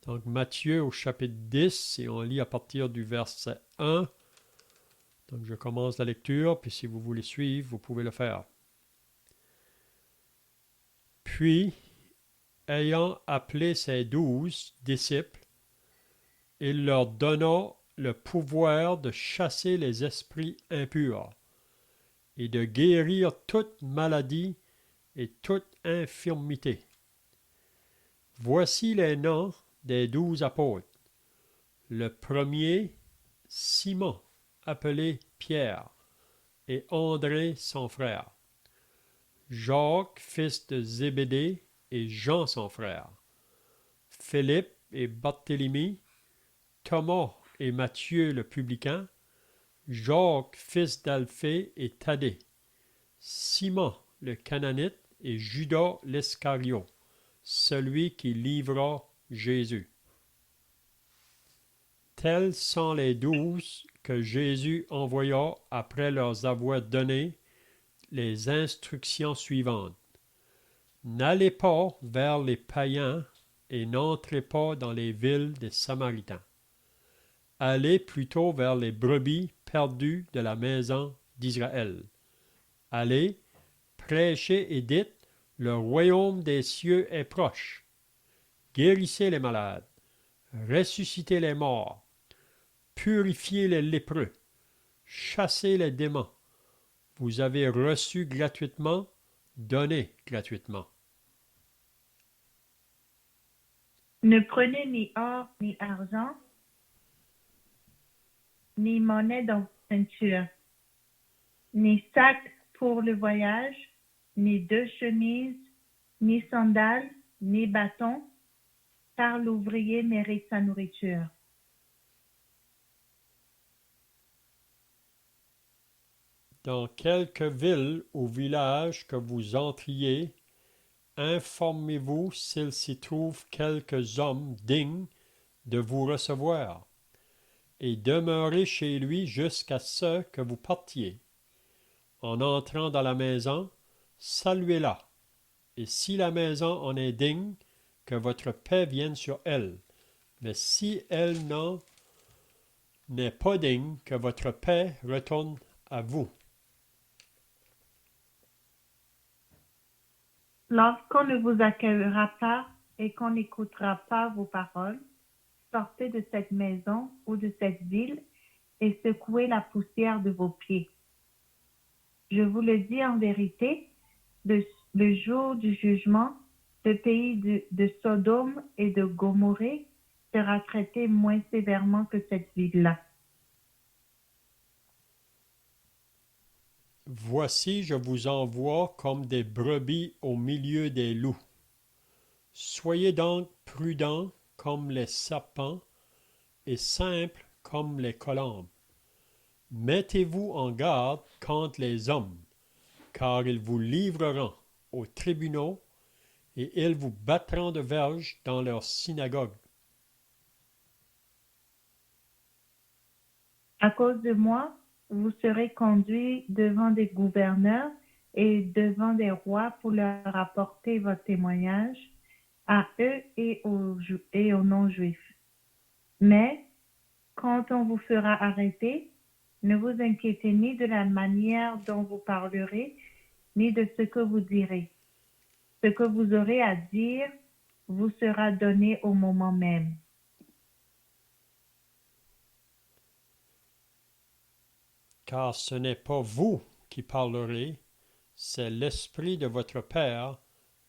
Donc Matthieu au chapitre 10 et on lit à partir du verset 1. Donc je commence la lecture, puis si vous voulez suivre, vous pouvez le faire. Puis, ayant appelé ses 12 disciples, il leur donna le pouvoir de chasser les esprits impurs et de guérir toute maladie et toute infirmité. Voici les noms des 12 apôtres. Le premier, Simon, appelé Pierre, et André son frère. Jacques, fils de Zébédée, et Jean son frère. Philippe et Barthélemy, Thomas et Matthieu le publicain, Jacques, fils d'Alphée et Thaddée, Simon le Cananite et Judas l'Iscario, celui qui livra Jésus. Tels sont les 12 que Jésus envoya après leur avoir donné les instructions suivantes. N'allez pas vers les païens et n'entrez pas dans les villes des Samaritains. Allez plutôt vers les brebis perdues de la maison d'Israël. Allez, prêchez et dites, le royaume des cieux est proche. Guérissez les malades, ressuscitez les morts, purifiez les lépreux, chassez les démons. Vous avez reçu gratuitement, donnez gratuitement. Ne prenez ni or, ni argent, ni monnaie dans ceinture, ni sac pour le voyage, ni deux chemises, ni sandales, ni bâton, car l'ouvrier mérite sa nourriture. Dans quelque ville ou village que vous entriez, informez-vous s'il s'y trouve quelques hommes dignes de vous recevoir, et demeurez chez lui jusqu'à ce que vous partiez. En entrant dans la maison, saluez-la, et si la maison en est digne, que votre paix vienne sur elle. Mais si elle n'en est pas digne, que votre paix retourne à vous. Lorsqu'on ne vous accueillera pas et qu'on n'écoutera pas vos paroles, sortez de cette maison ou de cette ville et secouez la poussière de vos pieds. Je vous le dis en vérité, le jour du jugement, le pays de Sodome et de Gomorrhe sera traité moins sévèrement que cette ville-là. Voici, je vous envoie comme des brebis au milieu des loups. Soyez donc prudents comme les serpents et simples comme les colombes. Mettez-vous en garde contre les hommes, car ils vous livreront aux tribunaux et ils vous battront de verges dans leurs synagogues. À cause de moi, vous serez conduits devant des gouverneurs et devant des rois pour leur apporter votre témoignage à eux et aux non-juifs. Mais quand on vous fera arrêter, ne vous inquiétez ni de la manière dont vous parlerez, ni de ce que vous direz. Ce que vous aurez à dire vous sera donné au moment même. Car ce n'est pas vous qui parlerez, c'est l'Esprit de votre Père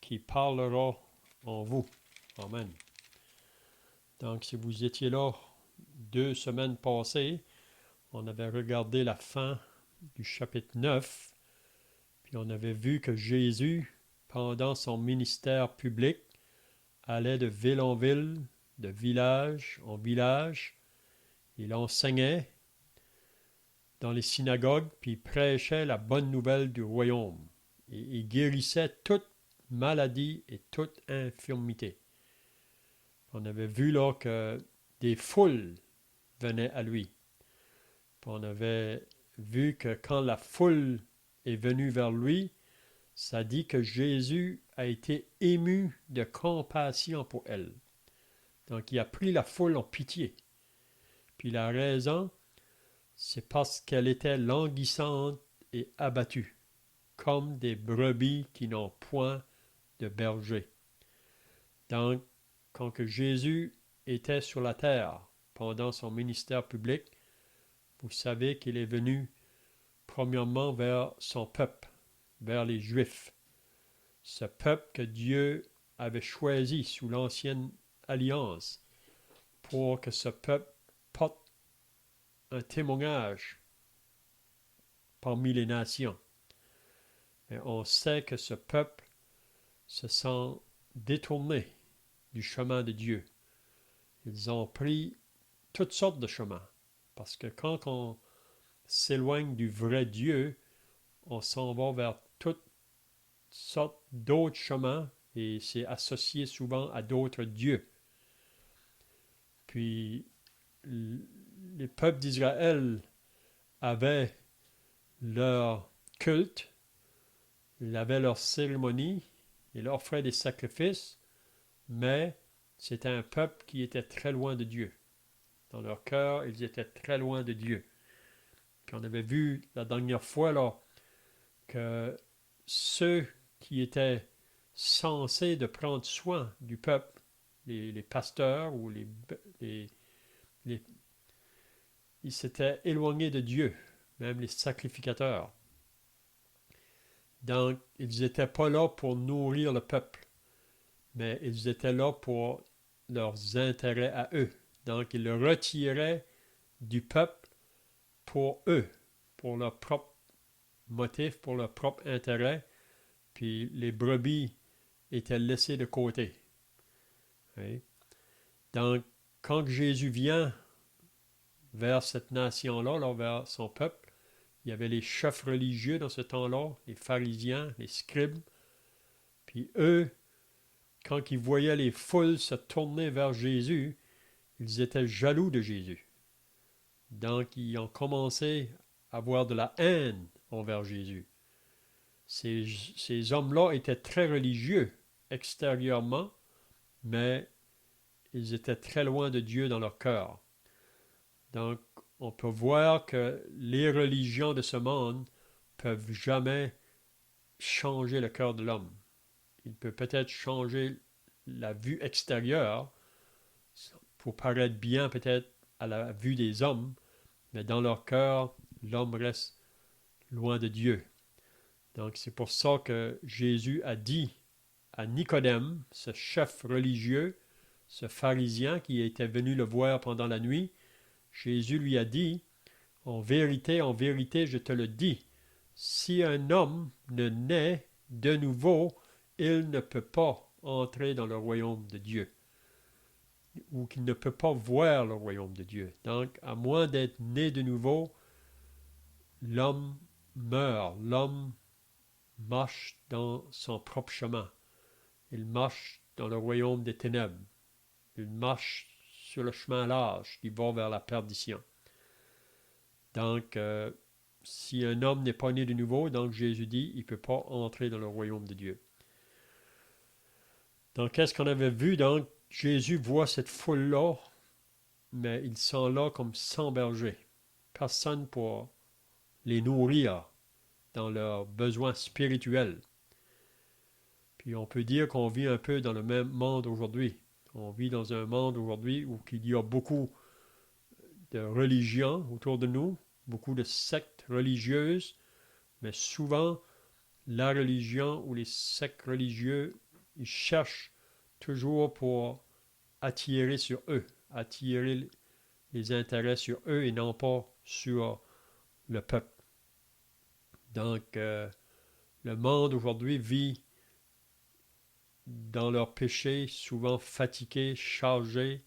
qui parlera en vous. Amen. Donc, si vous étiez là 2 semaines passées, on avait regardé la fin du chapitre 9, puis on avait vu que Jésus, pendant son ministère public, allait de ville en ville, de village en village. Il enseignait dans les synagogues, puis il prêchait la bonne nouvelle du royaume. Et il guérissait toute maladie et toute infirmité. On avait vu là que des foules venaient à lui. Puis on avait vu que quand la foule est venue vers lui, ça dit que Jésus a été ému de compassion pour elle. Donc, il a pris la foule en pitié. Puis la raison, c'est parce qu'elle était languissante et abattue, comme des brebis qui n'ont point de berger. Donc, quand que Jésus était sur la terre pendant son ministère public, vous savez qu'il est venu premièrement vers son peuple, vers les Juifs. Ce peuple que Dieu avait choisi sous l'ancienne alliance pour que ce peuple porte un témoignage parmi les nations. Mais on sait que ce peuple se sent détourné du chemin de Dieu. Ils ont pris toutes sortes de chemins. Parce que quand on s'éloigne du vrai Dieu, on s'en va vers toutes sortes d'autres chemins et c'est associé souvent à d'autres dieux. Puis les peuples d'Israël avaient leur culte, ils avaient leur cérémonie, ils offraient des sacrifices, mais c'était un peuple qui était très loin de Dieu. Dans leur cœur, ils étaient très loin de Dieu. Puis on avait vu la dernière fois là, que ceux qui étaient censés de prendre soin du peuple, les pasteurs ou les- ils s'étaient éloignés de Dieu, même les sacrificateurs. Donc, ils n'étaient pas là pour nourrir le peuple, mais ils étaient là pour leurs intérêts à eux. Donc, ils le retiraient du peuple pour eux, pour leur propre motif, pour leur propre intérêt, puis les brebis étaient laissées de côté. Oui. Donc, quand Jésus vient vers cette nation-là, là, vers son peuple, il y avait les chefs religieux dans ce temps-là, les pharisiens, les scribes, puis eux, quand ils voyaient les foules se tourner vers Jésus, ils étaient jaloux de Jésus. Donc, ils ont commencé à avoir de la haine envers Jésus. Ces hommes-là étaient très religieux extérieurement, mais ils étaient très loin de Dieu dans leur cœur. Donc, on peut voir que les religions de ce monde peuvent jamais changer le cœur de l'homme. Il peut peut-être changer la vue extérieure pour paraître bien peut-être à la vue des hommes, mais dans leur cœur, l'homme reste loin de Dieu. Donc, c'est pour ça que Jésus a dit à Nicodème, ce chef religieux, ce pharisien qui était venu le voir pendant la nuit, Jésus lui a dit, en vérité, je te le dis, si un homme ne naît de nouveau, il ne peut pas entrer dans le royaume de Dieu, ou qu'il ne peut pas voir le royaume de Dieu. Donc, à moins d'être né de nouveau, l'homme meurt, l'homme marche dans son propre chemin. Il marche dans le royaume des ténèbres. Il marche sur le chemin large qui va vers la perdition. Donc, si un homme n'est pas né de nouveau, donc Jésus dit, il ne peut pas entrer dans le royaume de Dieu. Donc, qu'est-ce qu'on avait vu? Donc, Jésus voit cette foule-là, mais ils sont là comme sans berger. Personne pour les nourrir dans leurs besoins spirituels. Puis on peut dire qu'on vit un peu dans le même monde aujourd'hui. On vit dans un monde aujourd'hui où il y a beaucoup de religions autour de nous, beaucoup de sectes religieuses, mais souvent, la religion ou les sectes religieux, ils cherchent toujours pour attirer sur eux, attirer les intérêts sur eux et non pas sur le peuple. Donc, le monde aujourd'hui vit dans leur péché, souvent fatigué, chargé,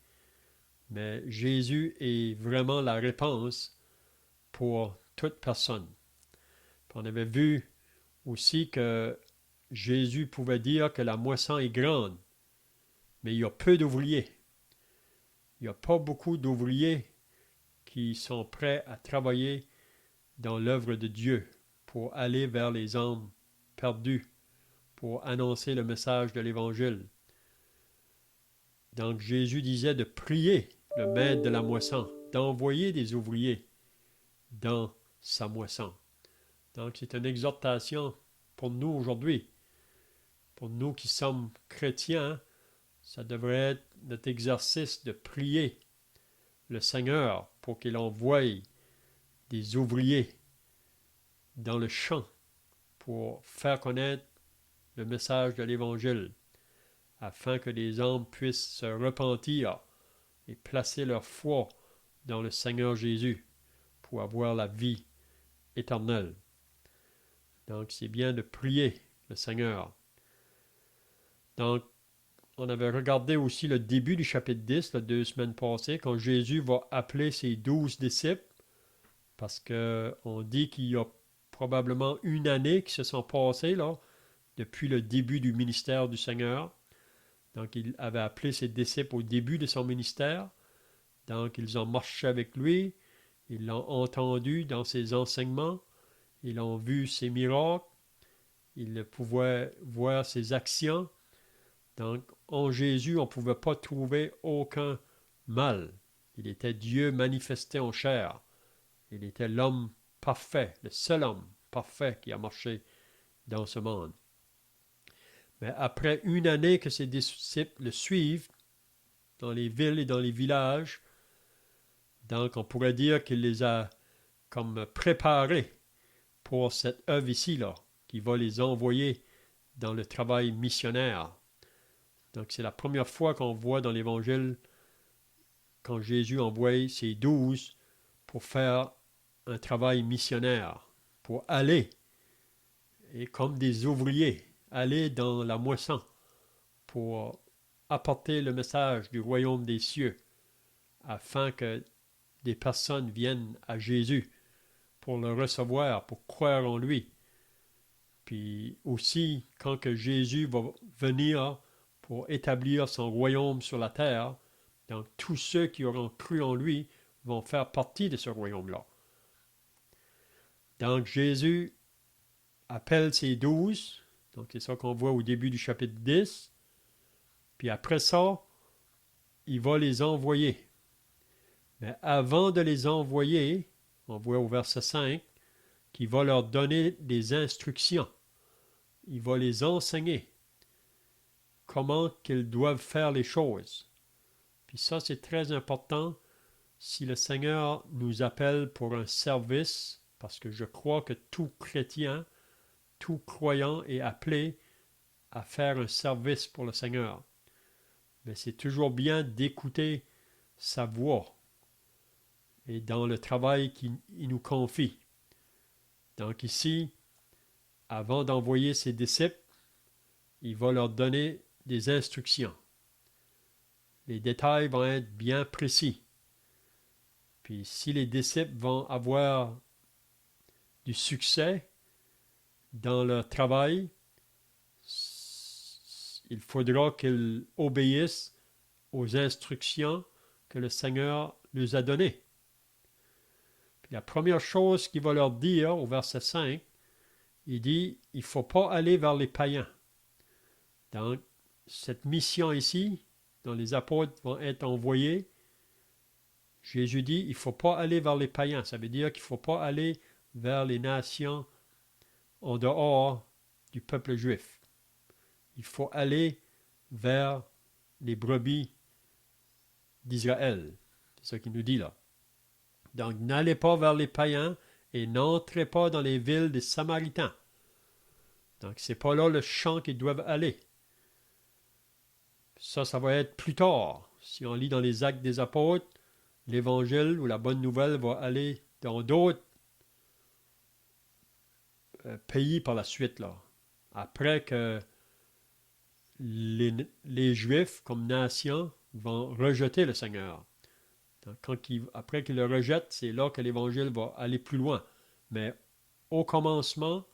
mais Jésus est vraiment la réponse pour toute personne. On avait vu aussi que Jésus pouvait dire que la moisson est grande, mais il y a peu d'ouvriers. Il n'y a pas beaucoup d'ouvriers qui sont prêts à travailler dans l'œuvre de Dieu pour aller vers les âmes perdues, pour annoncer le message de l'Évangile. Donc Jésus disait de prier le maître de la moisson, d'envoyer des ouvriers dans sa moisson. Donc c'est une exhortation pour nous aujourd'hui, pour nous qui sommes chrétiens. Ça devrait être notre exercice de prier le Seigneur pour qu'il envoie des ouvriers dans le champ pour faire connaître le message de l'Évangile, afin que les hommes puissent se repentir et placer leur foi dans le Seigneur Jésus pour avoir la vie éternelle. Donc c'est bien de prier le Seigneur. Donc on avait regardé aussi le début du chapitre 10, 2 semaines passées, quand Jésus va appeler ses 12 disciples, parce qu'on dit qu'il y a probablement une année qui se sont passées là, depuis le début du ministère du Seigneur. Donc il avait appelé ses disciples au début de son ministère. Donc ils ont marché avec lui, ils l'ont entendu dans ses enseignements, ils ont vu ses miracles, ils pouvaient voir ses actions. Donc, en Jésus, on ne pouvait pas trouver aucun mal. Il était Dieu manifesté en chair. Il était l'homme parfait, le seul homme parfait qui a marché dans ce monde. Mais après une année que ses disciples le suivent dans les villes et dans les villages, donc on pourrait dire qu'il les a comme préparés pour cette œuvre ici-là, qui va les envoyer dans le travail missionnaire. Donc c'est la première fois qu'on voit dans l'Évangile quand Jésus envoie ses 12 pour faire un travail missionnaire, pour aller, et comme des ouvriers, aller dans la moisson pour apporter le message du royaume des cieux, afin que des personnes viennent à Jésus pour le recevoir, pour croire en lui. Puis aussi, quand que Jésus va venir pour établir son royaume sur la terre, donc tous ceux qui auront cru en lui vont faire partie de ce royaume-là. Donc Jésus appelle ses 12, donc c'est ça qu'on voit au début du chapitre 10, puis après ça, il va les envoyer. Mais avant de les envoyer, on voit au verset 5, qu'il va leur donner des instructions. Il va les enseigner comment qu'ils doivent faire les choses. Puis ça, c'est très important si le Seigneur nous appelle pour un service, parce que je crois que tout chrétien, tout croyant est appelé à faire un service pour le Seigneur. Mais c'est toujours bien d'écouter sa voix et dans le travail qu'il nous confie. Donc ici, avant d'envoyer ses disciples, il va leur donner des instructions. Les détails vont être bien précis. Puis si les disciples vont avoir du succès dans leur travail, il faudra qu'ils obéissent aux instructions que le Seigneur leur a données. Puis la première chose qu'il va leur dire au verset 5, il dit, il ne faut pas aller vers les païens. Donc, cette mission ici, dont les apôtres vont être envoyés, Jésus dit, il ne faut pas aller vers les païens. Ça veut dire qu'il ne faut pas aller vers les nations en dehors du peuple juif. Il faut aller vers les brebis d'Israël. C'est ce qu'il nous dit là. Donc, n'allez pas vers les païens et n'entrez pas dans les villes des Samaritains. Donc, ce n'est pas là le champ qu'ils doivent aller. Ça va être plus tard. Si on lit dans les Actes des Apôtres, l'Évangile ou la Bonne Nouvelle va aller dans d'autres pays par la suite, là. Après que les Juifs, comme nation, vont rejeter le Seigneur. Donc, après qu'ils le rejettent, c'est là que l'Évangile va aller plus loin. Mais au commencement,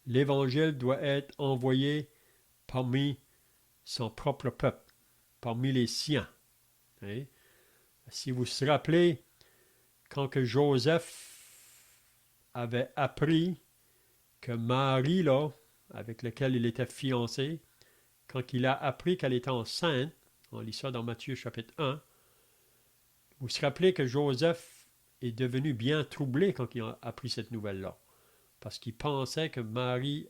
l'Évangile doit être envoyé parmi son propre peuple, parmi les siens. Hein? Si vous vous rappelez, quand que Joseph avait appris que Marie, là, avec laquelle il était fiancé, quand il a appris qu'elle était enceinte, On lit ça dans Matthieu chapitre 1. Vous vous rappelez que Joseph est devenu bien troublé quand il a appris cette nouvelle-là, parce qu'il pensait que Marie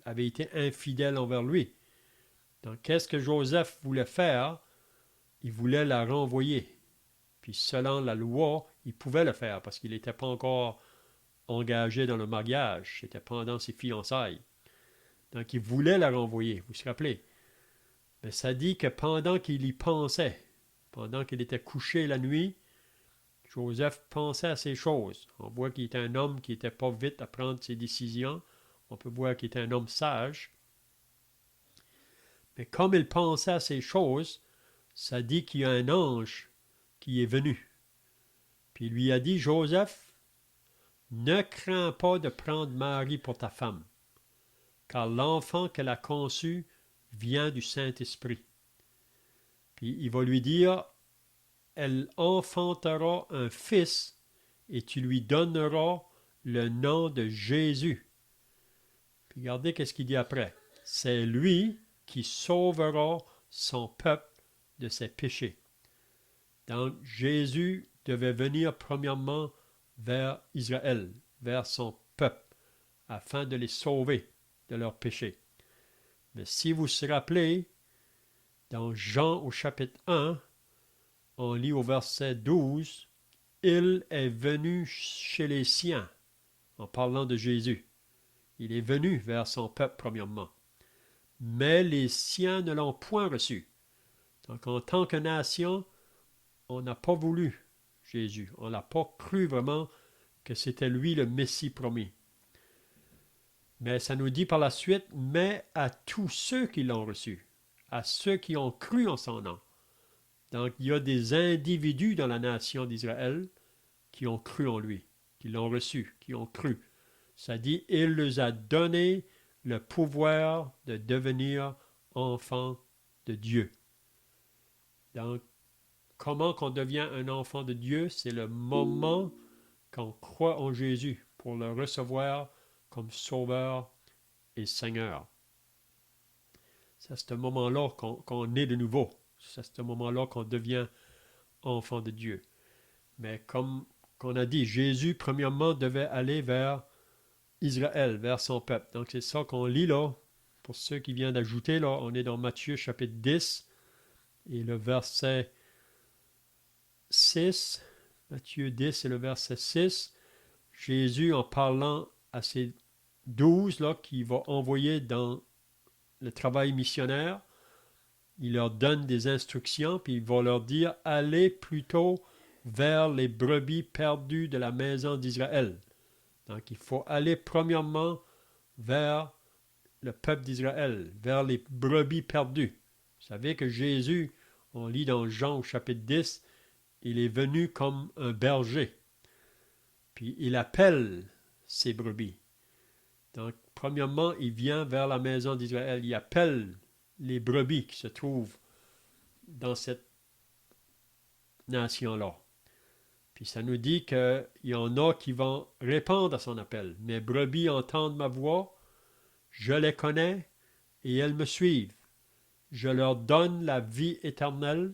avait été infidèle envers lui. Donc, qu'est-ce que Joseph voulait faire? Il voulait la renvoyer. Puis, selon la loi, il pouvait le faire parce qu'il n'était pas encore engagé dans le mariage. C'était pendant ses fiançailles. Donc, il voulait la renvoyer, vous vous rappelez? Mais ça dit que pendant qu'il y pensait, pendant qu'il était couché la nuit, Joseph pensait à ces choses. On voit qu'il était un homme qui n'était pas vite à prendre ses décisions. On peut voir qu'il était un homme sage. Mais comme il pensait à ces choses, ça dit qu'il y a un ange qui est venu. Puis il lui a dit, Joseph, ne crains pas de prendre Marie pour ta femme, car l'enfant qu'elle a conçu vient du Saint-Esprit. Puis il va lui dire, elle enfantera un fils et tu lui donneras le nom de Jésus. Puis regardez qu'est-ce qu'il dit après. C'est lui qui sauvera son peuple de ses péchés. Donc Jésus devait venir premièrement vers Israël, vers son peuple, afin de les sauver de leurs péchés. Mais si vous vous rappelez, dans Jean au chapitre 1, on lit au verset 12, « Il est venu chez les siens », en parlant de Jésus. Il est venu vers son peuple premièrement. Mais les siens ne l'ont point reçu. Donc en tant que nation, on n'a pas voulu Jésus. On n'a pas cru vraiment que c'était lui le Messie promis. Mais ça nous dit par la suite, mais à tous ceux qui l'ont reçu, à ceux qui ont cru en son nom. Donc il y a des individus dans la nation d'Israël qui ont cru en lui, qui l'ont reçu, qui ont cru. Ça dit, il leur a donné le pouvoir de devenir enfants de Dieu. Donc, comment qu'on devient un enfant de Dieu? C'est le moment qu'on croit en Jésus pour le recevoir comme Sauveur et Seigneur. C'est à ce moment-là qu'on est de nouveau. C'est à ce moment-là qu'on devient enfant de Dieu. Mais comme on a dit, Jésus, premièrement, devait aller vers Israël, vers son peuple. Donc c'est ça qu'on lit là. Pour ceux qui viennent d'ajouter, là, on est dans Matthieu chapitre 10 et le verset 6. Matthieu 10 et le verset 6. Jésus, en parlant à ces 12 là, qu'il va envoyer dans le travail missionnaire, il leur donne des instructions, puis il va leur dire, allez plutôt vers les brebis perdues de la maison d'Israël. Donc il faut aller premièrement vers le peuple d'Israël, vers les brebis perdues. Vous savez que Jésus, on lit dans Jean au chapitre 10, il est venu comme un berger. Puis il appelle ses brebis. Donc, premièrement, il vient vers la maison d'Israël. Il appelle les brebis qui se trouvent dans cette nation-là. Puis ça nous dit qu'il y en a qui vont répondre à son appel. Mes brebis entendent ma voix, je les connais et elles me suivent. Je leur donne la vie éternelle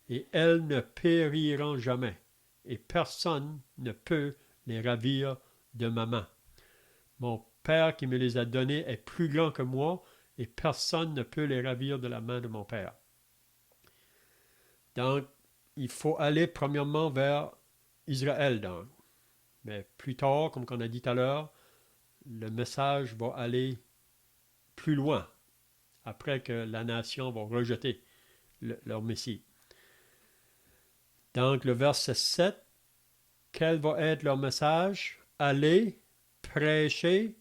et elles ne périront jamais. Et personne ne peut les ravir de ma main. Mon Père qui me les a donnés est plus grand que moi et personne ne peut les ravir de la main de mon Père. Donc, il faut aller premièrement vers Israël. Donc. Mais plus tard, comme on a dit tout à l'heure, le message va aller plus loin, après que la nation va rejeter leur Messie. Donc, le verset 7, quel va être leur message? Allez, prêchez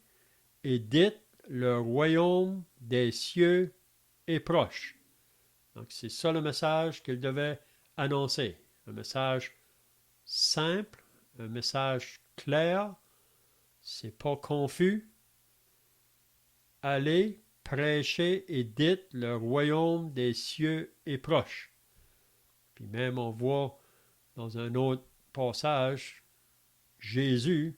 et dites, le royaume des cieux est proche. Donc, c'est ça le message qu'ils devaient annoncer. Un message simple, un message clair, c'est pas confus. Allez, prêchez et dites, le royaume des cieux est proche. Puis même on voit dans un autre passage, Jésus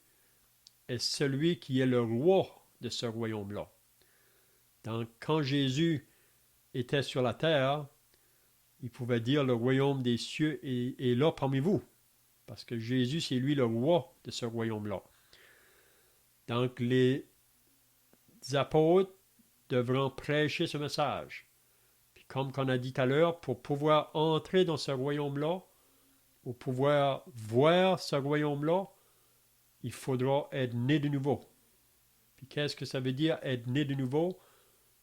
est celui qui est le roi de ce royaume-là. Donc, quand Jésus était sur la terre, il pouvait dire le royaume des cieux est là parmi vous. Parce que Jésus, c'est lui le roi de ce royaume-là. Donc, les apôtres devront prêcher ce message. Puis comme on a dit tout à l'heure, pour pouvoir entrer dans ce royaume-là, pour pouvoir voir ce royaume-là, il faudra être né de nouveau. Puis qu'est-ce que ça veut dire être né de nouveau?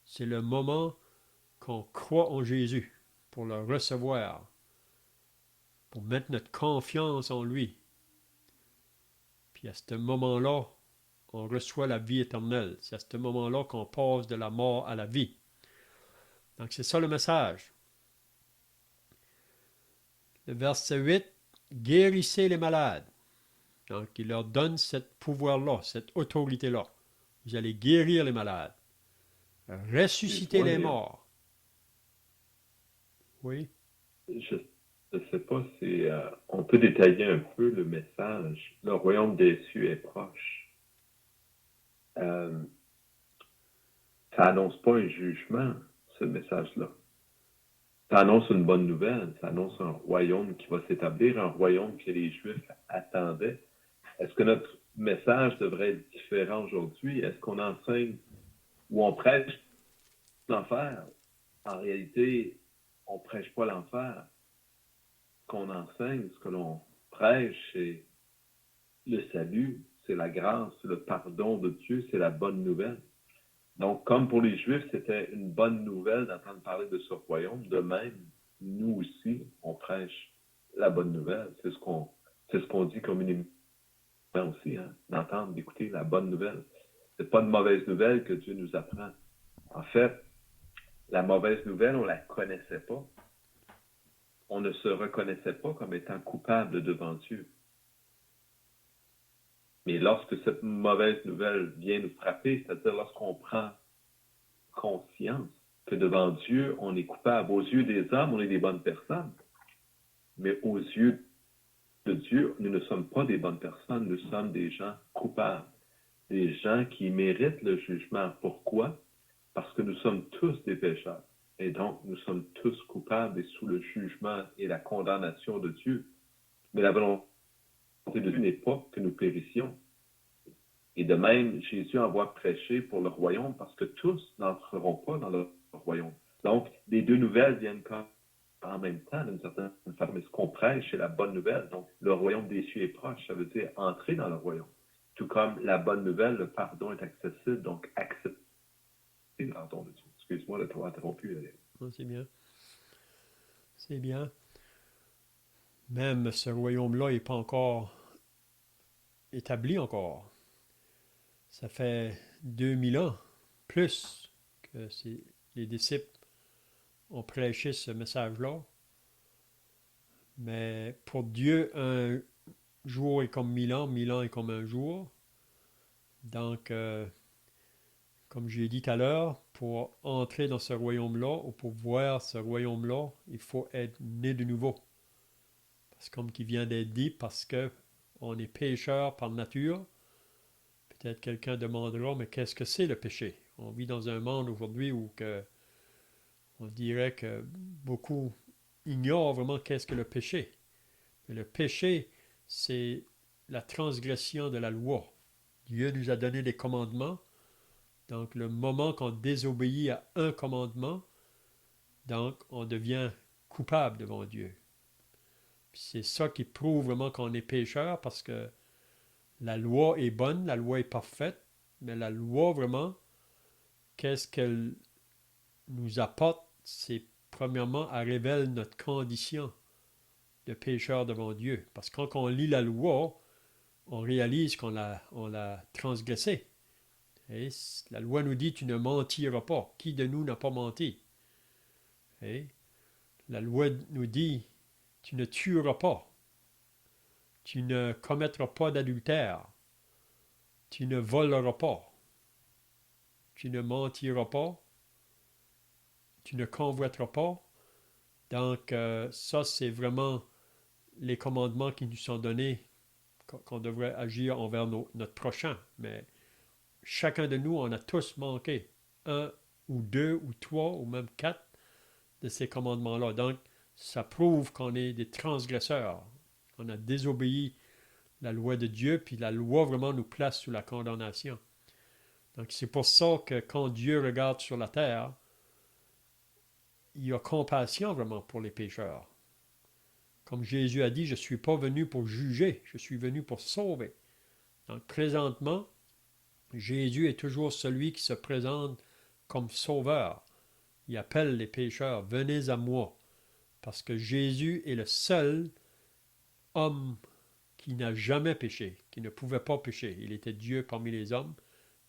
C'est le moment qu'on croit en Jésus pour le recevoir, pour mettre notre confiance en lui. Puis à ce moment-là, on reçoit la vie éternelle. C'est à ce moment-là qu'on passe de la mort à la vie. Donc c'est ça le message. Le verset 8, guérissez les malades. Donc il leur donne ce pouvoir-là, cette autorité-là. Vous allez guérir les malades, ressusciter Excuse-moi, les mais morts. Oui, je ne sais pas si on peut détailler un peu le message. Le royaume des cieux est proche. Euh, Ça annonce pas un jugement, ce message-là. Ça annonce une bonne nouvelle. Ça annonce un royaume qui va s'établir, un royaume que les Juifs attendaient. Est-ce que notre message devrait être différent aujourd'hui? Est-ce qu'on enseigne ou on prêche l'enfer? En réalité, on ne prêche pas l'enfer. Ce qu'on enseigne, ce que l'on prêche, c'est le salut, c'est la grâce, c'est le pardon de Dieu, c'est la bonne nouvelle. Donc, comme pour les Juifs, c'était une bonne nouvelle d'entendre parler de ce royaume, de même, nous aussi, on prêche la bonne nouvelle. C'est ce qu'on dit communément aussi, hein, d'entendre, d'écouter la bonne nouvelle. C'est pas une mauvaise nouvelle que Dieu nous apprend. En fait, la mauvaise nouvelle, on ne la connaissait pas. On ne se reconnaissait pas comme étant coupable devant Dieu. Mais lorsque cette mauvaise nouvelle vient nous frapper, c'est-à-dire lorsqu'on prend conscience que devant Dieu, on est coupable. Aux yeux des hommes, on est des bonnes personnes. Mais aux yeux de Dieu, nous ne sommes pas des bonnes personnes, nous sommes des gens coupables. Des gens qui méritent le jugement. Pourquoi? Parce que nous sommes tous des pécheurs. Et donc, nous sommes tous coupables et sous le jugement et la condamnation de Dieu. Mais la volonté de Dieu n'est pas que nous périssions. Et de même, Jésus envoie prêcher pour le royaume parce que tous n'entreront pas dans le royaume. Donc, les deux nouvelles viennent en même temps, d'une certaine façon. Mais ce qu'on prêche, c'est la bonne nouvelle. Donc, le royaume des cieux est proche. Ça veut dire entrer dans le royaume. Tout comme la bonne nouvelle, le pardon est accessible. Donc, accepter le pardon de Dieu. Excuse-moi de t'avoir interrompu. non, c'est bien. C'est bien. Même ce royaume-là n'est pas encore établi encore. Ça fait 2000 ans, plus, que les disciples ont prêché ce message-là. Mais pour Dieu, un jour est comme 1000 ans est comme un jour. Donc, comme j'ai dit tout à l'heure, pour entrer dans ce royaume-là, ou pour voir ce royaume-là, il faut être né de nouveau. Parce que comme qui vient d'être dit, parce que on est pécheur par nature. Peut-être quelqu'un demandera, mais qu'est-ce que c'est le péché? On vit dans un monde aujourd'hui où on dirait que beaucoup ignorent vraiment qu'est-ce que le péché. Mais le péché, c'est la transgression de la loi. Dieu nous a donné des commandements. Donc, le moment qu'on désobéit à un commandement, donc on devient coupable devant Dieu. Puis c'est ça qui prouve vraiment qu'on est pécheur parce que la loi est bonne, la loi est parfaite, mais la loi vraiment, qu'est-ce qu'elle nous apporte? C'est premièrement, elle révèle notre condition de pécheur devant Dieu. Parce que quand on lit la loi, on réalise on l'a transgressée. Et la loi nous dit, tu ne mentiras pas. Qui de nous n'a pas menti? Et la loi nous dit, tu ne tueras pas. Tu ne commettras pas d'adultère. Tu ne voleras pas. Tu ne mentiras pas. Tu ne convoiteras pas. Donc, ça, c'est vraiment les commandements qui nous sont donnés, qu'on devrait agir envers notre prochain. Mais chacun de nous, on a tous manqué un ou deux ou trois ou même quatre de ces commandements-là. Donc, ça prouve qu'on est des transgresseurs. On a désobéi la loi de Dieu, puis la loi vraiment nous place sous la condamnation. Donc c'est pour ça que quand Dieu regarde sur la terre, il a compassion vraiment pour les pécheurs. Comme Jésus a dit, je ne suis pas venu pour juger, je suis venu pour sauver. Donc présentement, Jésus est toujours celui qui se présente comme sauveur. Il appelle les pécheurs, venez à moi, parce que Jésus est le seul homme qui n'a jamais péché, qui ne pouvait pas pécher. Il était Dieu parmi les hommes,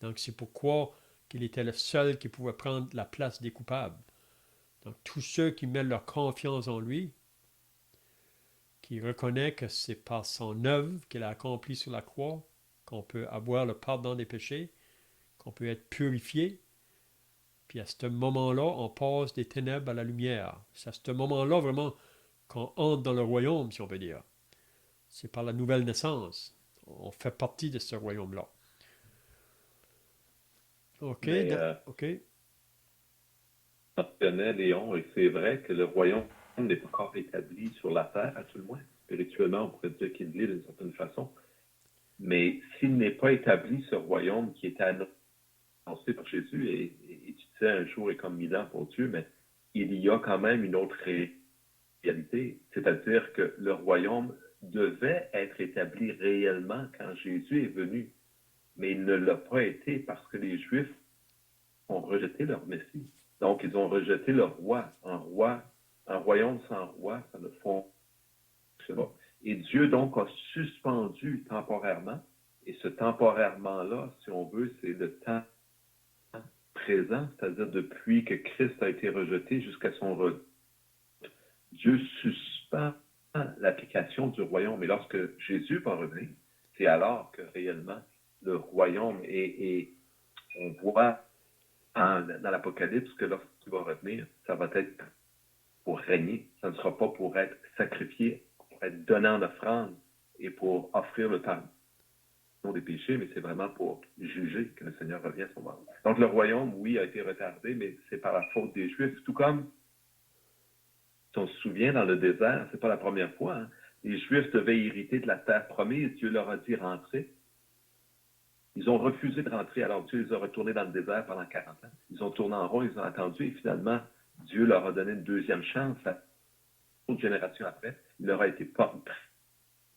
donc c'est pourquoi qu'il était le seul qui pouvait prendre la place des coupables. Donc tous ceux qui mettent leur confiance en lui, qui reconnaissent que c'est par son œuvre qu'il a accompli sur la croix qu'on peut avoir le pardon des péchés, qu'on peut être purifié, puis à ce moment-là, on passe des ténèbres à la lumière. C'est à ce moment-là vraiment qu'on entre dans le royaume, si on veut dire. C'est par la nouvelle naissance. On fait partie de ce royaume-là. OK, Mais OK. mentionnait Léon, et c'est vrai que le royaume n'est pas encore établi sur la terre, à tout le moins. Spirituellement, on pourrait dire qu'il l'est d'une certaine façon. Mais s'il n'est pas établi, ce royaume qui est annoncé par Jésus, et tu disais un jour est comme 1000 ans pour Dieu, mais il y a quand même une autre réalité, c'est-à-dire que le royaume devait être établi réellement quand Jésus est venu, mais il ne l'a pas été parce que les Juifs ont rejeté leur Messie. Donc, ils ont rejeté le roi. Un royaume sans roi, ça ne fonctionne pas. Et Dieu, donc, a suspendu temporairement, et ce temporairement-là, si on veut, c'est le temps présent, c'est-à-dire depuis que Christ a été rejeté jusqu'à son retour. Dieu suspend l'application du royaume. Et lorsque Jésus va revenir, c'est alors que réellement le royaume on voit dans l'Apocalypse que lorsqu'il va revenir, ça va être pour régner. Ça ne sera pas pour être sacrifié, pour être donné en offrande et pour offrir le pardon des péchés, mais c'est vraiment pour juger que le Seigneur revient à ce moment. Donc le royaume, oui, a été retardé, mais c'est par la faute des Juifs. Tout comme, si on se souvient, dans le désert, c'est pas la première fois, hein, les Juifs devaient hériter de la terre promise. Dieu leur a dit rentrer. Ils ont refusé de rentrer, alors Dieu les a retournés dans le désert pendant 40 ans. Ils ont tourné en rond, ils ont attendu, et finalement, Dieu leur a donné une deuxième chance, une autre génération après. Il leur a été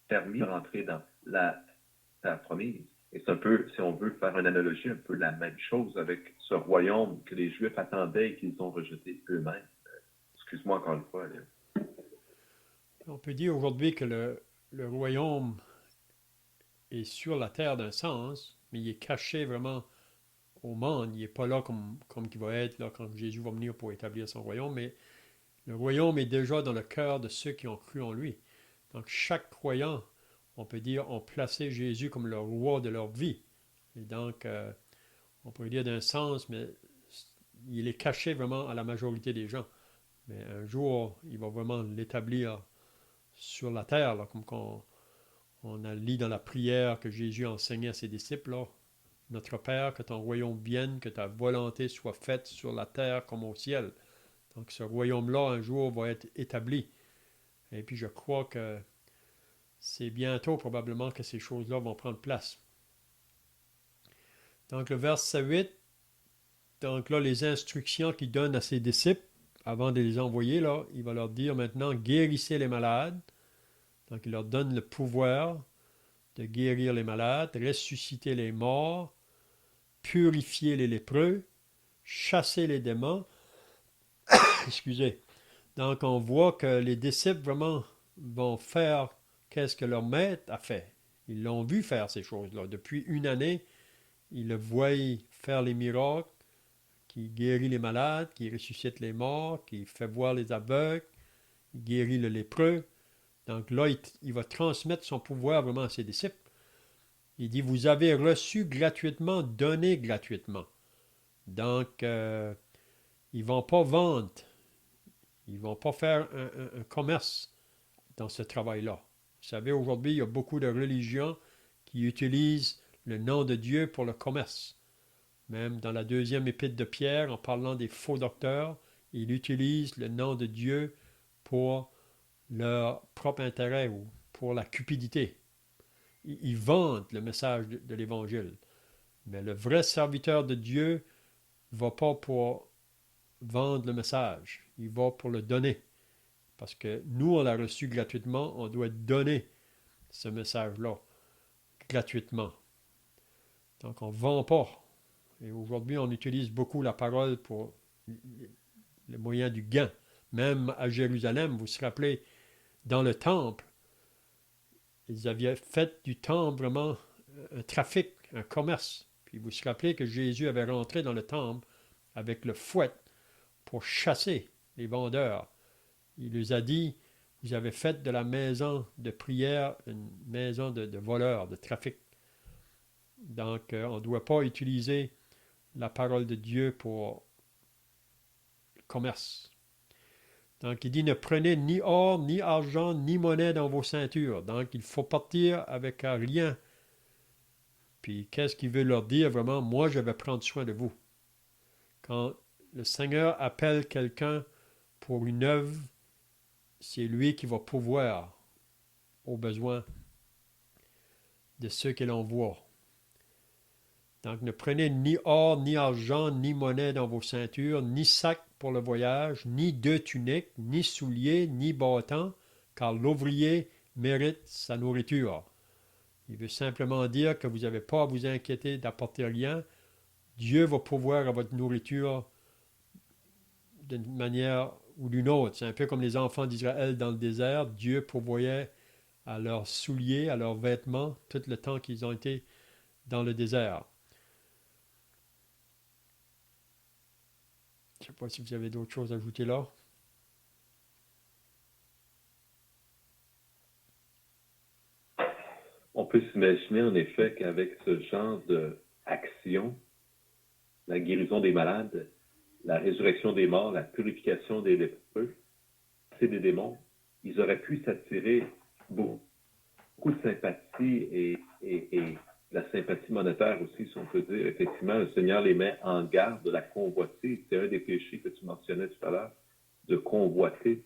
permis de rentrer dans la terre promise. Et c'est un peu, si on veut faire une analogie, un peu la même chose avec ce royaume que les Juifs attendaient et qu'ils ont rejeté eux-mêmes. Excuse-moi encore une fois. Là. On peut dire aujourd'hui que le royaume est sur la terre d'un sens, mais il est caché vraiment au monde. Il n'est pas là comme il va être là quand Jésus va venir pour établir son royaume, mais le royaume est déjà dans le cœur de ceux qui ont cru en lui. Donc chaque croyant, on peut dire, ont placé Jésus comme le roi de leur vie. Et donc, on pourrait dire d'un sens, mais il est caché vraiment à la majorité des gens. Mais un jour, il va vraiment l'établir sur la terre, là, comme on a lu dans la prière que Jésus enseignait à ses disciples. Là. Notre Père, que ton royaume vienne, que ta volonté soit faite sur la terre comme au ciel. Donc ce royaume-là, un jour, va être établi. Et puis je crois que c'est bientôt probablement que ces choses-là vont prendre place. Donc le verset 8, donc là, les instructions qu'il donne à ses disciples, avant de les envoyer, là, il va leur dire maintenant, guérissez les malades. Donc il leur donne le pouvoir de guérir les malades, ressusciter les morts, purifier les lépreux, chasser les démons. Excusez. Donc on voit que les disciples vraiment vont faire qu'est-ce que leur maître a fait. Ils l'ont vu faire ces choses-là. Depuis une année, ils le voient faire les miracles, qui guérit les malades, qui ressuscite les morts, qui fait voir les aveugles, qui guérit le lépreux. Donc là, il va transmettre son pouvoir vraiment à ses disciples. Il dit, vous avez reçu gratuitement, donné gratuitement. Donc, ils ne vont pas vendre. Ils ne vont pas faire un commerce dans ce travail-là. Vous savez, aujourd'hui, il y a beaucoup de religions qui utilisent le nom de Dieu pour le commerce. Même dans la deuxième épître de Pierre, en parlant des faux docteurs, il utilise le nom de Dieu pour leur propre intérêt ou pour la cupidité. Ils vantent le message de l'Évangile. Mais le vrai serviteur de Dieu ne va pas pour vendre le message, il va pour le donner. Parce que nous, on l'a reçu gratuitement, on doit donner ce message-là gratuitement. Donc, on ne vend pas. Et aujourd'hui, on utilise beaucoup la parole pour le moyen du gain. Même à Jérusalem, vous vous rappelez, dans le temple, ils avaient fait du temple vraiment un trafic, un commerce. Puis vous vous rappelez que Jésus avait rentré dans le temple avec le fouet pour chasser les vendeurs. Il les a dit, vous avez fait de la maison de prière une maison de voleurs, de trafic. Donc, on ne doit pas utiliser la parole de Dieu pour le commerce. Donc, il dit, ne prenez ni or, ni argent, ni monnaie dans vos ceintures. Donc, il faut partir avec rien. Puis, qu'est-ce qu'il veut leur dire vraiment? Moi, je vais prendre soin de vous. Quand le Seigneur appelle quelqu'un pour une œuvre, c'est lui qui va pourvoir aux besoins de ceux qu'il envoie. Donc, ne prenez ni or, ni argent, ni monnaie dans vos ceintures, ni sac pour le voyage, ni deux tuniques, ni souliers, ni bâtons, car l'ouvrier mérite sa nourriture. Il veut simplement dire que vous n'avez pas à vous inquiéter d'apporter rien. Dieu va pourvoir à votre nourriture d'une manière ou d'une autre. C'est un peu comme les enfants d'Israël dans le désert. Dieu pourvoyait à leurs souliers, à leurs vêtements, tout le temps qu'ils ont été dans le désert. Je ne sais pas si vous avez d'autres choses à ajouter là. On peut s'imaginer en effet qu'avec ce genre d'action, la guérison des malades, la résurrection des morts, la purification des lépreux, c'est des démons, ils auraient pu s'attirer beaucoup de sympathie et la sympathie monétaire aussi, si on peut dire. Effectivement, le Seigneur les met en garde de la convoitise. C'est un des péchés que tu mentionnais tout à l'heure, de convoiter.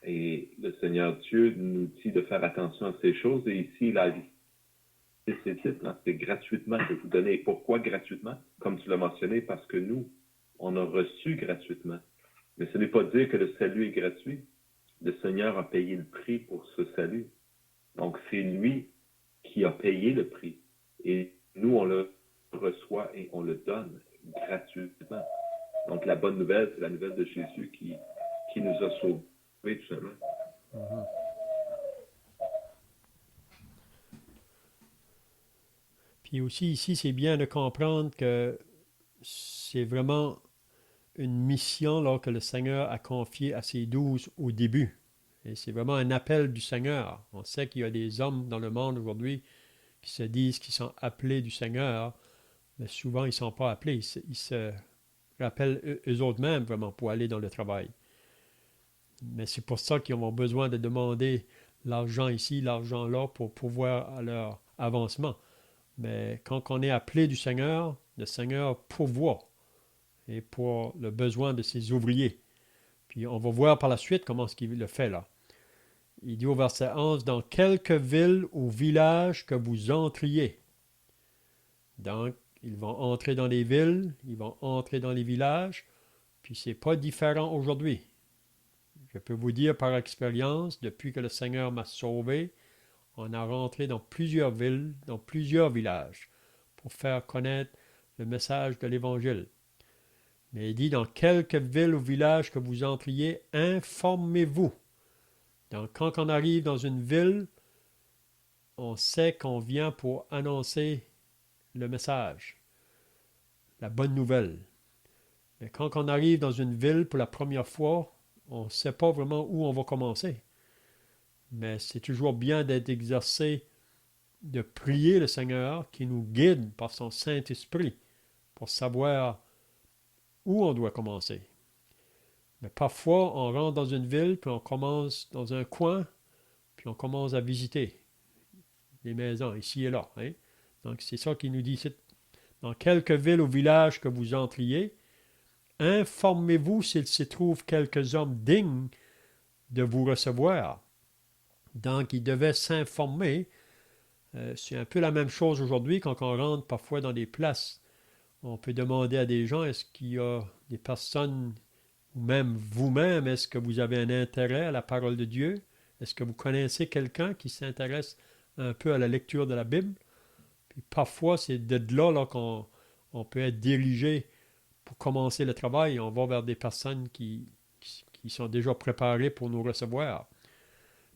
Et le Seigneur Dieu nous dit de faire attention à ces choses. Et ici, il a dit, c'est titre, hein, c'est gratuitement que vous donnez. Et pourquoi gratuitement? Comme tu l'as mentionné, parce que nous, on a reçu gratuitement. Mais ce n'est pas dire que le salut est gratuit. Le Seigneur a payé le prix pour ce salut. Donc, c'est lui qui a payé le prix. Et nous, on le reçoit et on le donne gratuitement. Donc, la bonne nouvelle, c'est la nouvelle de Jésus qui nous a sauvés, tout simplement. Mm-hmm. Puis aussi, ici, c'est bien de comprendre que c'est vraiment une mission là, que le Seigneur a confiée à ses 12 au début. Et c'est vraiment un appel du Seigneur. On sait qu'il y a des hommes dans le monde aujourd'hui qui se disent qu'ils sont appelés du Seigneur, mais souvent ils ne sont pas appelés. Ils se rappellent eux autres mêmes vraiment pour aller dans le travail. Mais c'est pour ça qu'ils ont besoin de demander l'argent ici, l'argent là pour pouvoir à leur avancement. Mais quand on est appelé du Seigneur, le Seigneur pourvoit et pour le besoin de ses ouvriers. Puis on va voir par la suite comment ce qu'il le fait là. Il dit au verset 11, « Dans quelques villes ou villages que vous entriez. » Donc, ils vont entrer dans les villes, ils vont entrer dans les villages, puis c'est pas différent aujourd'hui. Je peux vous dire par expérience, depuis que le Seigneur m'a sauvé, on a rentré dans plusieurs villes, dans plusieurs villages, pour faire connaître le message de l'Évangile. Mais il dit, dans quelques villes ou villages que vous entriez, informez-vous. Donc, quand on arrive dans une ville, on sait qu'on vient pour annoncer le message, la bonne nouvelle. Mais quand on arrive dans une ville pour la première fois, on ne sait pas vraiment où on va commencer. Mais c'est toujours bien d'être exercé, de prier le Seigneur qui nous guide par son Saint-Esprit pour savoir où on doit commencer. Mais parfois, on rentre dans une ville, puis on commence dans un coin, puis on commence à visiter les maisons, ici et là. Hein? Donc, c'est ça qu'il nous dit ici. Dans quelques villes ou villages que vous entriez, informez-vous s'il se trouve quelques hommes dignes de vous recevoir. Donc, il devait s'informer. C'est un peu la même chose aujourd'hui quand on rentre parfois dans des places. On peut demander à des gens, est-ce qu'il y a des personnes, ou même vous-même, est-ce que vous avez un intérêt à la parole de Dieu? Est-ce que vous connaissez quelqu'un qui s'intéresse un peu à la lecture de la Bible? Puis parfois, c'est de là qu'on peut être dirigé pour commencer le travail. On va vers des personnes qui sont déjà préparées pour nous recevoir.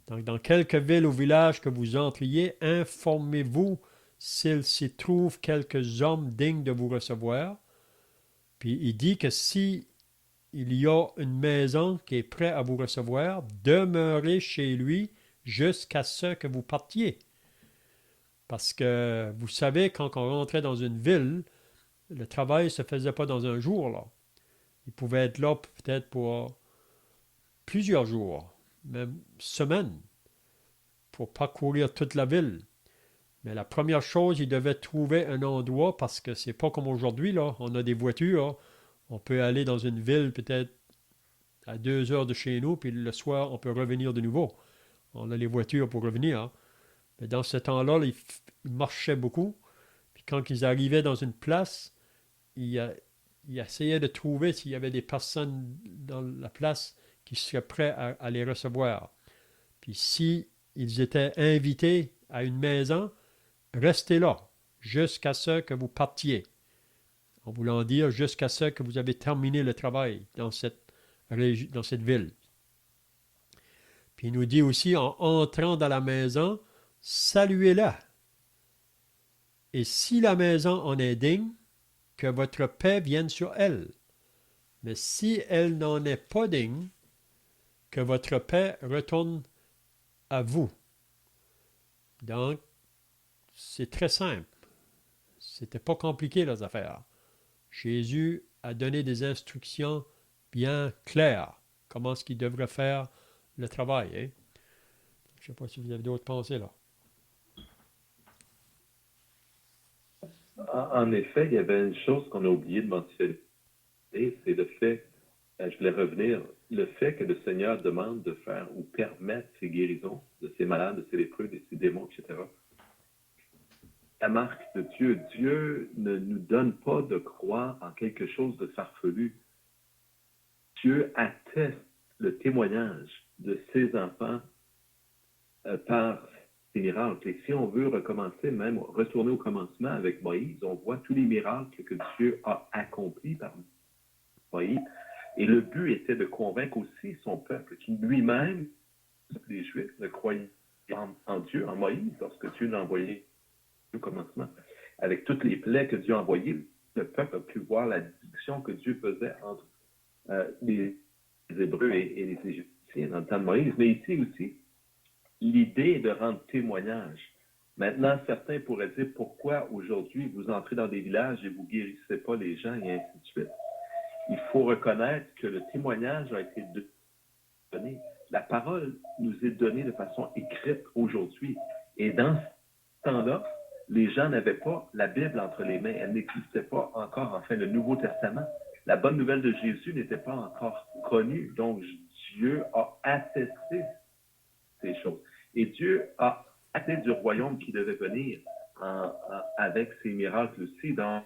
Donc, dans quelque ville ou village que vous entriez, informez-vous s'il s'y trouve quelques hommes dignes de vous recevoir. Puis il dit que si il y a une maison qui est prête à vous recevoir, demeurez chez lui jusqu'à ce que vous partiez. Parce que vous savez, quand on rentrait dans une ville, le travail ne se faisait pas dans un jour, là. Il pouvait être là peut-être pour plusieurs jours, même semaines, pour parcourir toute la ville. Mais la première chose, il devait trouver un endroit parce que c'est pas comme aujourd'hui, là. On a des voitures. On peut aller dans une ville peut-être à 2 heures de chez nous, puis le soir, on peut revenir de nouveau. On a les voitures pour revenir. Mais dans ce temps-là, ils marchaient beaucoup. Puis quand ils arrivaient dans une place, ils essayaient de trouver s'il y avait des personnes dans la place qui seraient prêts à les recevoir. Puis si ils étaient invités à une maison, restez là jusqu'à ce que vous partiez. En voulant dire jusqu'à ce que vous avez terminé le travail dans cette ville. Puis il nous dit aussi, en entrant dans la maison, saluez-la. Et si la maison en est digne, que votre paix vienne sur elle. Mais si elle n'en est pas digne, que votre paix retourne à vous. Donc, c'est très simple. C'était pas compliqué, les affaires. Jésus a donné des instructions bien claires. Comment est-ce qu'il devrait faire le travail. Hein? Je ne sais pas si vous avez d'autres pensées là. En effet, il y avait une chose qu'on a oublié de mentionner, c'est le fait, je voulais revenir, le fait que le Seigneur demande de faire ou permettre ces guérisons de ces malades, de ces lépreux, de ces démons, etc. La marque de Dieu, Dieu ne nous donne pas de croire en quelque chose de farfelu. Dieu atteste le témoignage de ses enfants par ces miracles. Et si on veut recommencer, même retourner au commencement avec Moïse, on voit tous les miracles que Dieu a accomplis par Moïse. Et le but était de convaincre aussi son peuple, qui lui-même, les Juifs, ne croyaient en Dieu, en Moïse, lorsque Dieu l'a envoyé au commencement. Avec toutes les plaies que Dieu a envoyées, le peuple a pu voir la distinction que Dieu faisait entre les Hébreux et les Égyptiens dans le temps de Moïse. Mais ici aussi, l'idée est de rendre témoignage. Maintenant, certains pourraient dire pourquoi aujourd'hui vous entrez dans des villages et vous ne guérissez pas les gens et ainsi de suite. Il faut reconnaître que le témoignage a été donné. La parole nous est donnée de façon écrite aujourd'hui. Et dans ce temps-là, les gens n'avaient pas la Bible entre les mains. Elle n'existait pas encore, enfin, le Nouveau Testament. La bonne nouvelle de Jésus n'était pas encore connue. Donc, Dieu a attesté ces choses. Et Dieu a attesté du royaume qui devait venir avec ces miracles aussi. Donc,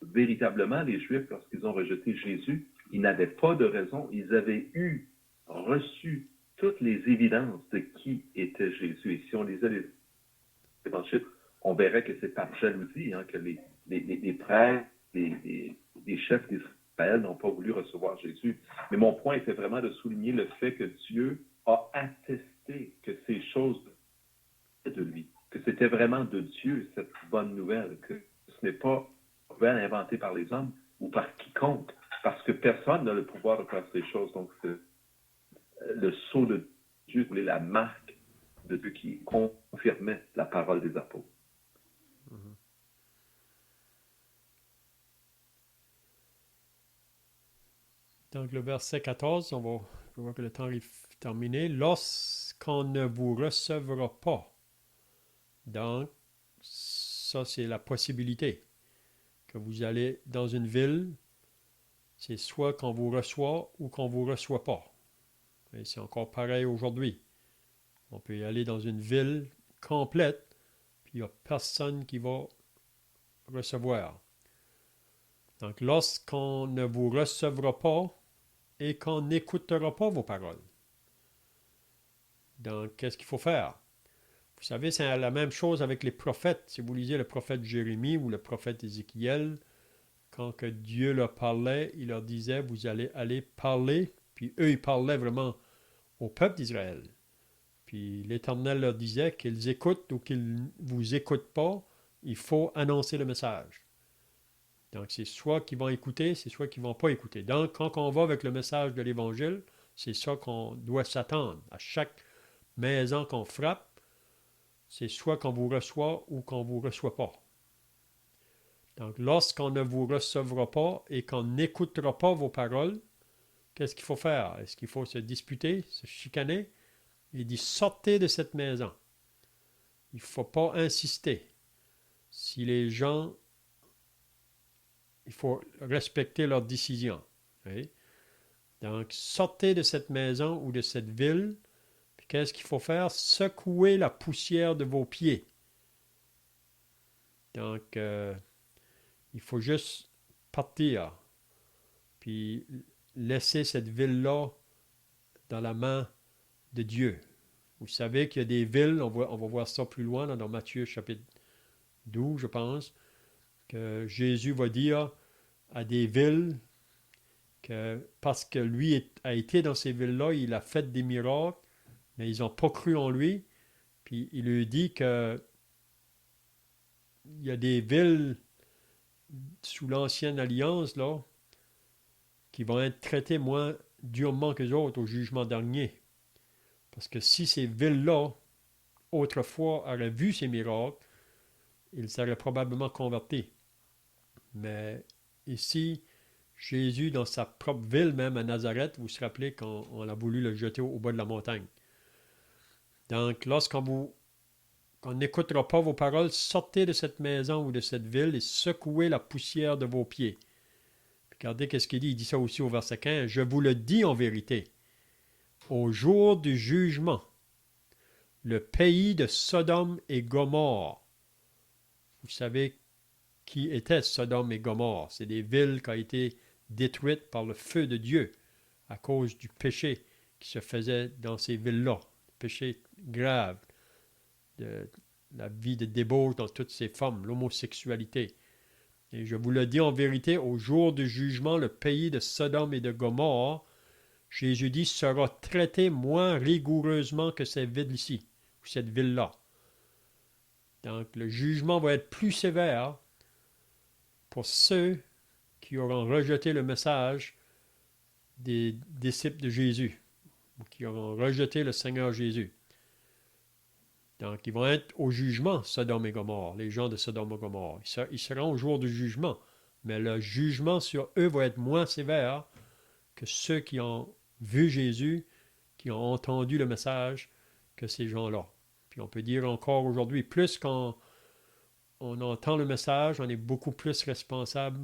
véritablement, les Juifs, lorsqu'ils ont rejeté Jésus, ils n'avaient pas de raison. Ils avaient reçu toutes les évidences de qui était Jésus. Et si on lisait les évangiles, on verrait que c'est par jalousie que les prêtres, les chefs d'Israël n'ont pas voulu recevoir Jésus. Mais mon point était vraiment de souligner le fait que Dieu a attesté que ces choses étaient de lui, que c'était vraiment de Dieu, cette bonne nouvelle, que ce n'est pas une nouvelle inventée par les hommes ou par quiconque, parce que personne n'a le pouvoir de faire ces choses. Donc, c'est le sceau de Dieu, la marque de Dieu qui confirmait la parole des apôtres. Donc, le verset 14, je vois que le temps est terminé. Lorsqu'on ne vous recevra pas. Donc, ça, c'est la possibilité que vous allez dans une ville, c'est soit qu'on vous reçoit ou qu'on ne vous reçoit pas. Et c'est encore pareil aujourd'hui. On peut y aller dans une ville complète, puis il n'y a personne qui va recevoir. Donc, lorsqu'on ne vous recevra pas et qu'on n'écoutera pas vos paroles, donc, qu'est-ce qu'il faut faire? Vous savez, c'est la même chose avec les prophètes. Si vous lisez le prophète Jérémie ou le prophète Ézéchiel, quand que Dieu leur parlait, il leur disait, vous allez aller parler, puis eux, ils parlaient vraiment au peuple d'Israël. Puis l'Éternel leur disait qu'ils écoutent ou qu'ils ne vous écoutent pas, il faut annoncer le message. Donc, c'est soit qu'ils vont écouter, c'est soit qu'ils ne vont pas écouter. Donc, quand on va avec le message de l'Évangile, c'est ça qu'on doit s'attendre. À chaque maison qu'on frappe, c'est soit qu'on vous reçoit ou qu'on ne vous reçoit pas. Donc, lorsqu'on ne vous recevra pas et qu'on n'écoutera pas vos paroles, qu'est-ce qu'il faut faire? Est-ce qu'il faut se disputer, se chicaner? Il dit, sortez de cette maison. Il ne faut pas insister. Si les gens, il faut respecter leurs décisions. Oui? Donc, sortez de cette maison ou de cette ville. Puis qu'est-ce qu'il faut faire? Secouer la poussière de vos pieds. Donc, il faut juste partir. Puis laisser cette ville-là dans la main de Dieu. Vous savez qu'il y a des villes, on va voir ça plus loin dans Matthieu chapitre 12, je pense, que Jésus va dire à des villes que parce que lui a été dans ces villes-là, il a fait des miracles, mais ils n'ont pas cru en lui. Puis il lui dit que il y a des villes sous l'ancienne alliance là, qui vont être traitées moins durement que les autres au jugement dernier. Parce que si ces villes-là, autrefois, auraient vu ces miracles, ils seraient probablement convertis. Mais ici, Jésus, dans sa propre ville, même à Nazareth, vous vous rappelez qu'on a voulu le jeter au bas de la montagne. Donc, lorsqu'on n'écoutera pas vos paroles, sortez de cette maison ou de cette ville et secouez la poussière de vos pieds. Puis regardez qu'est-ce qu'il dit. Il dit ça aussi au verset 15. Je vous le dis en vérité. Au jour du jugement, le pays de Sodome et Gomorrhe. Vous savez qui étaient Sodome et Gomorrhe. C'est des villes qui ont été détruites par le feu de Dieu à cause du péché qui se faisait dans ces villes-là. Péché grave, de la vie de débauche dans toutes ces formes, l'homosexualité. Et je vous le dis en vérité, au jour du jugement, le pays de Sodome et de Gomorrhe, Jésus dit, sera traité moins rigoureusement que ces villes-ci, ou cette ville-là. Donc, le jugement va être plus sévère pour ceux qui auront rejeté le message des disciples de Jésus, ou qui auront rejeté le Seigneur Jésus. Donc, ils vont être au jugement, Sodome et Gomorrhe, les gens de Sodome et Gomorrhe. Ils seront au jour du jugement, mais le jugement sur eux va être moins sévère que ceux qui ont vu Jésus, qui ont entendu le message, que ces gens-là. Puis on peut dire encore aujourd'hui, plus qu'on entend le message, on est beaucoup plus responsable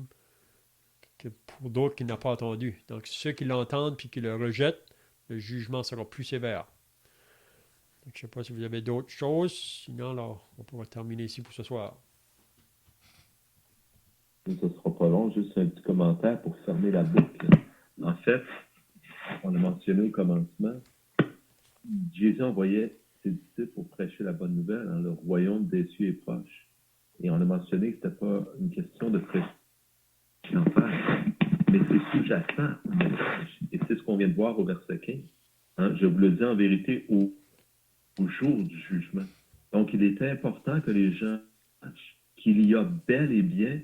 que pour d'autres qui n'ont pas entendu. Donc ceux qui l'entendent puis qui le rejettent, le jugement sera plus sévère. Donc, je ne sais pas si vous avez d'autres choses, sinon là, on pourra terminer ici pour ce soir. Ça ne sera pas long, juste un petit commentaire pour fermer la boucle. En fait, on a mentionné au commencement, Jésus envoyait ses disciples pour prêcher la bonne nouvelle, hein, le royaume des cieux est proche. Et on a mentionné que ce n'était pas une question de prêcher l'enfer, mais c'est sous-jacent au message. Et c'est ce qu'on vient de voir au verset 15. Hein, je vous le dis en vérité, au jour du jugement. Donc, il est important que les gens sachent qu'il y a bel et bien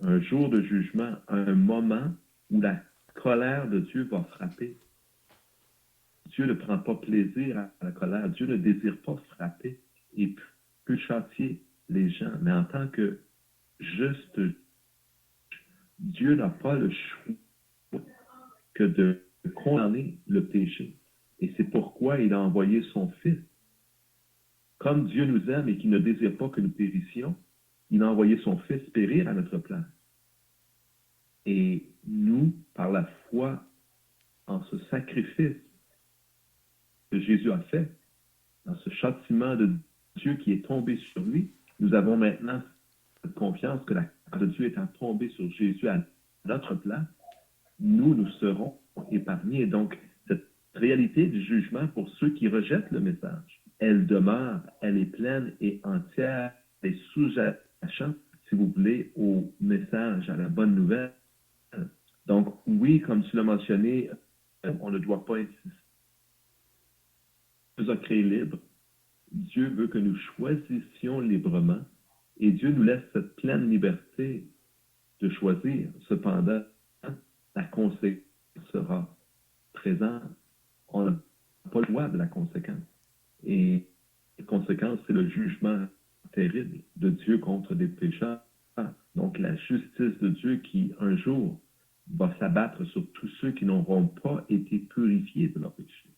un jour de jugement, un moment où la colère de Dieu va frapper. Dieu ne prend pas plaisir à la colère. Dieu ne désire pas frapper et peut châtier les gens. Mais en tant que juste, Dieu n'a pas le choix que de condamner le péché. Et c'est pourquoi il a envoyé son Fils. Comme Dieu nous aime et qu'il ne désire pas que nous périssions, il a envoyé son Fils périr à notre place. Et nous, par la foi en ce sacrifice, que Jésus a fait, dans ce châtiment de Dieu qui est tombé sur lui, nous avons maintenant cette confiance que la grâce de Dieu étant tombée sur Jésus à notre place, nous serons épargnés. Donc, cette réalité du jugement pour ceux qui rejettent le message, elle demeure, elle est pleine et entière, elle est sous-jacente, si vous voulez, au message, à la bonne nouvelle. Donc, oui, comme tu l'as mentionné, on ne doit pas insister. Dieu nous a créés libres. Dieu veut que nous choisissions librement et Dieu nous laisse cette pleine liberté de choisir. Cependant, la conséquence sera présente. On n'a pas le choix de la conséquence. Et la conséquence, c'est le jugement terrible de Dieu contre des pécheurs. Donc, la justice de Dieu qui, un jour, va s'abattre sur tous ceux qui n'auront pas été purifiés de leur péché.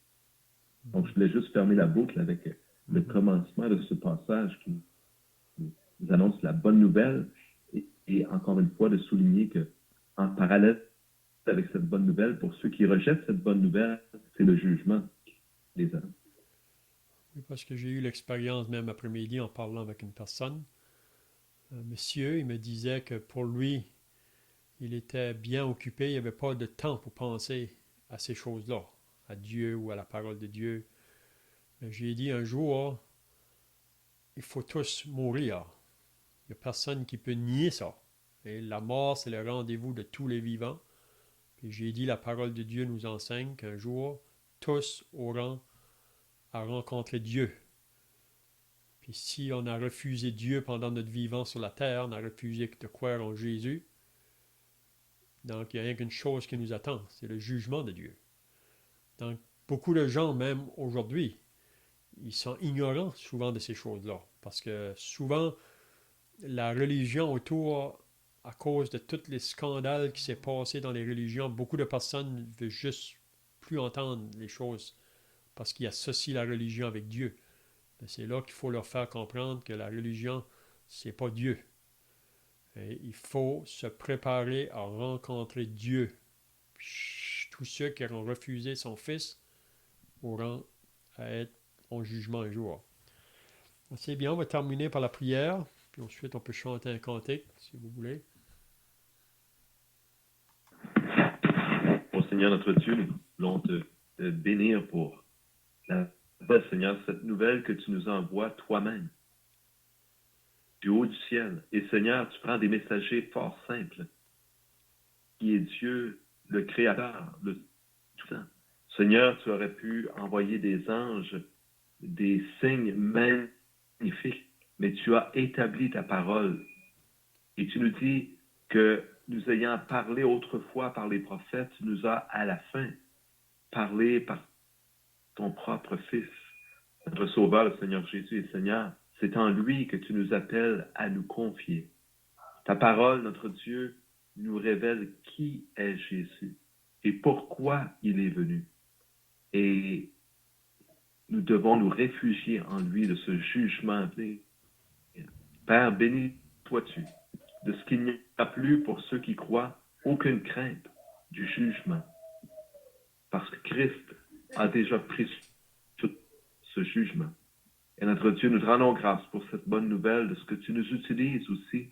Donc, je voulais juste fermer la boucle avec le commencement de ce passage qui nous annonce la bonne nouvelle et encore une fois de souligner que en parallèle avec cette bonne nouvelle, pour ceux qui rejettent cette bonne nouvelle, c'est le jugement des hommes. Oui, parce que j'ai eu l'expérience même après-midi en parlant avec une personne. Un monsieur, il me disait que pour lui, il était bien occupé, il n'y avait pas de temps pour penser à ces choses-là, à Dieu ou à la parole de Dieu. Mais j'ai dit un jour, il faut tous mourir. Il n'y a personne qui peut nier ça. Et la mort, c'est le rendez-vous de tous les vivants. Puis j'ai dit, la parole de Dieu nous enseigne qu'un jour, tous auront à rencontrer Dieu. Puis si on a refusé Dieu pendant notre vivant sur la terre, on a refusé de croire en Jésus, donc il n'y a rien qu'une chose qui nous attend, c'est le jugement de Dieu. Donc beaucoup de gens, même aujourd'hui, ils sont ignorants souvent de ces choses-là. Parce que souvent, la religion autour, à cause de tous les scandales qui s'est passé dans les religions, beaucoup de personnes ne veulent juste plus entendre les choses parce qu'ils associent la religion avec Dieu. Mais c'est là qu'il faut leur faire comprendre que la religion, c'est pas Dieu. Et il faut se préparer à rencontrer Dieu. Tous ceux qui auront refusé son Fils auront à être en jugement un jour. C'est bien, on va terminer par la prière, puis ensuite on peut chanter un cantique, si vous voulez. Ô Seigneur notre Dieu, nous voulons te bénir pour la belle, Seigneur, cette nouvelle que tu nous envoies toi-même, du haut du ciel. Et Seigneur, tu prends des messagers fort simples, qui est Dieu, le Créateur, le Tout-Puissant. Seigneur, tu aurais pu envoyer des anges, des signes magnifiques, mais tu as établi ta parole. Et tu nous dis que nous ayant parlé autrefois par les prophètes, tu nous as à la fin parlé par ton propre Fils, notre Sauveur, le Seigneur Jésus. Et Seigneur, c'est en lui que tu nous appelles à nous confier. Ta parole, notre Dieu, nous révèle qui est Jésus et pourquoi il est venu. Et nous devons nous réfugier en lui de ce jugement. Père, bénis-toi-tu de ce qu'il n'y a plus pour ceux qui croient aucune crainte du jugement. Parce que Christ a déjà pris tout ce jugement. Et notre Dieu, nous te rendons grâce pour cette bonne nouvelle de ce que tu nous utilises aussi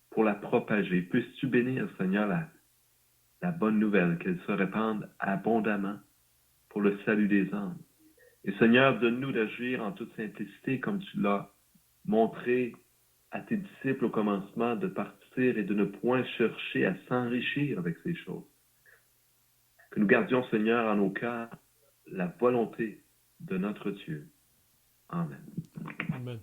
pour la propager. Puisses-tu bénir, Seigneur, la bonne nouvelle, qu'elle se répande abondamment pour le salut des âmes. Et Seigneur, donne-nous d'agir en toute simplicité comme tu l'as montré à tes disciples au commencement, de partir et de ne point chercher à s'enrichir avec ces choses. Que nous gardions, Seigneur, en nos cœurs la volonté de notre Dieu. Amen. Amen.